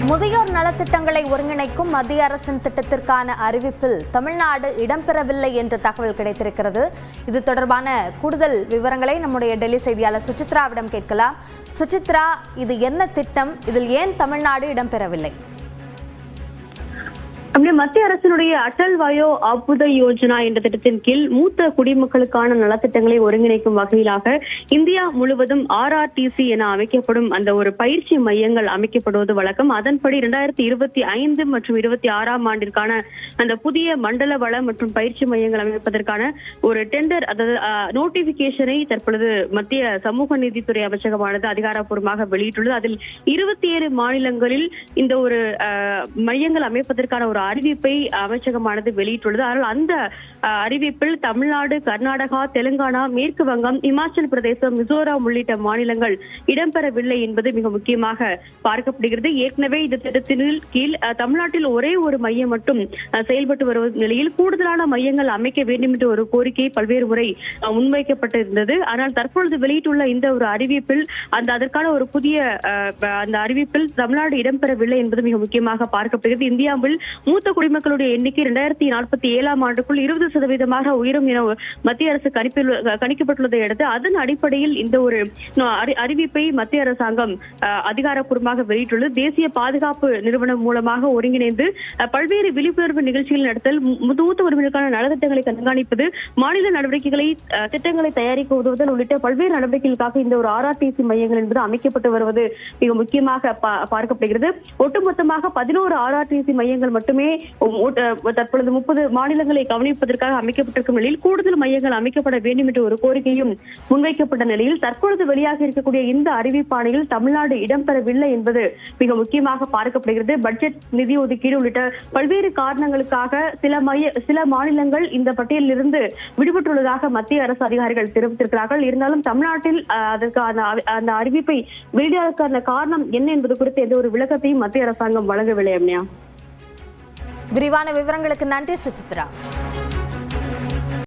முதியோர் நலத்திட்டங்களை ஒருங்கிணைக்கும் மத்திய அரசின் திட்டத்திற்கான அறிவிப்பில் தமிழ்நாடு இடம்பெறவில்லை என்ற தகவல் கிடைத்திருக்கிறது. இது தொடர்பான கூடுதல் விவரங்களை நம்முடைய டெல்லி செய்தியாளர் சுசித்ராவிடம் கேட்கலாம். சுசித்ரா, இது என்ன திட்டம்? இதில் ஏன் தமிழ்நாடு இடம்பெறவில்லை? மத்திய அரசினுடைய அடல் வயோ அபுத யோஜனா என்ற திட்டத்தின் கீழ் மூத்த குடிமக்களுக்கான நலத்திட்டங்களை ஒருங்கிணைக்கும் வகையிலாக இந்தியா முழுவதும் RRTC என அமைக்கப்படும் அந்த ஒரு பயிற்சி மையங்கள் அமைக்கப்படுவது வழக்கம். அதன்படி 2025 மற்றும் 26ஆம் ஆண்டிற்கான அந்த புதிய மண்டல வள மற்றும் பயிற்சி மையங்கள் அமைப்பதற்கான ஒரு டெண்டர், அதாவது நோட்டிபிகேஷனை தற்பொழுது மத்திய சமூக நீதித்துறை அமைச்சகமானது அதிகாரப்பூர்வமாக வெளியிட்டுள்ளது. அதில் 27 மாநிலங்களில் இந்த ஒரு மையங்கள் அமைப்பதற்கான ஒரு அறிவிப்பை அமைச்சகமானது வெளியிட்டுள்ளது. ஆனால் அந்த அறிவிப்பில் தமிழ்நாடு, கர்நாடகா, தெலுங்கானா, மேற்கு வங்கம், இமாச்சல் பிரதேசம், மிசோரம் உள்ளிட்ட மாநிலங்கள் இடம்பெறவில்லை என்பது மிக முக்கியமாக பார்க்கப்படுகிறது. ஏற்கனவே இந்த திட்டத்தின் கீழ் தமிழ்நாட்டில் ஒரே ஒரு மையம் மட்டும் செயல்பட்டு வரும் நிலையில் கூடுதலான மையங்கள் அமைக்க வேண்டும் என்ற ஒரு கோரிக்கை பல்வேறு முறை முன்வைக்கப்பட்டிருந்தது. ஆனால் தற்பொழுது வெளியிட்டுள்ள இந்த ஒரு அறிவிப்பில் அதற்கான ஒரு புதிய அந்த அறிவிப்பில் தமிழ்நாடு இடம்பெறவில்லை என்பது மிக முக்கியமாக பார்க்கப்படுகிறது. இந்தியாவில் மூத்த குடிமக்களுடைய எண்ணிக்கை 2047ஆம் ஆண்டுக்குள் 20% உயரும் என மத்திய அரசு கணிக்கப்பட்டுள்ளதை அடுத்து அதன் அடிப்படையில் இந்த ஒரு அறிவிப்பை மத்திய அரசாங்கம் அதிகாரப்பூர்வமாக வெளியிட்டுள்ளது. தேசிய பாதுகாப்பு நிறுவனம் மூலமாக ஒருங்கிணைந்து பல்வேறு விழிப்புணர்வு நிகழ்ச்சிகள் நடத்தல், மூத்த உரிமைகளுக்கான நலத்திட்டங்களை கண்காணிப்பது, மாநில நடவடிக்கைகளை திட்டங்களை தயாரிக்க உதவுதல் உள்ளிட்ட பல்வேறு நடவடிக்கைகளுக்காக இந்த ஒரு RRTC மையங்கள் என்பது அமைக்கப்பட்டு வருவது மிக முக்கியமாக பார்க்கப்படுகிறது. ஒட்டுமொத்தமாக 11 RRTC மையங்கள் மட்டுமே தற்பொழுது 30 மாநிலங்களை கவனிப்பதற்காக அமைக்கப்பட்டிருக்கும் நிலையில் கூடுதல் மையங்கள் அமைக்கப்பட வேண்டும் என்ற ஒரு கோரிக்கையும் முன்வைக்கப்பட்ட நிலையில் தற்பொழுது வெளியாக இருக்கக்கூடிய இந்த அறிவிப்பாணையில் தமிழ்நாடு இடம்பெறவில்லை என்பது மிக முக்கியமாக பார்க்கப்படுகிறது. பட்ஜெட் நிதி ஒதுக்கீடு உள்ளிட்ட பல்வேறு காரணங்களுக்காக சில மாநிலங்கள் இந்த பட்டியலில் இருந்து விடுபட்டுள்ளதாக மத்திய அரசு அதிகாரிகள் தெரிவித்திருக்கிறார்கள். இருந்தாலும் தமிழ்நாட்டில் அதற்கு அந்த அறிவிப்பை வெளியிடுவதற்கான காரணம் என்ன என்பது குறித்து எந்த ஒரு விளக்கத்தையும் மத்திய அரசாங்கம் வழங்கவில்லை. விரிவான விவரங்களுக்கு நன்றி சுசித்ரா.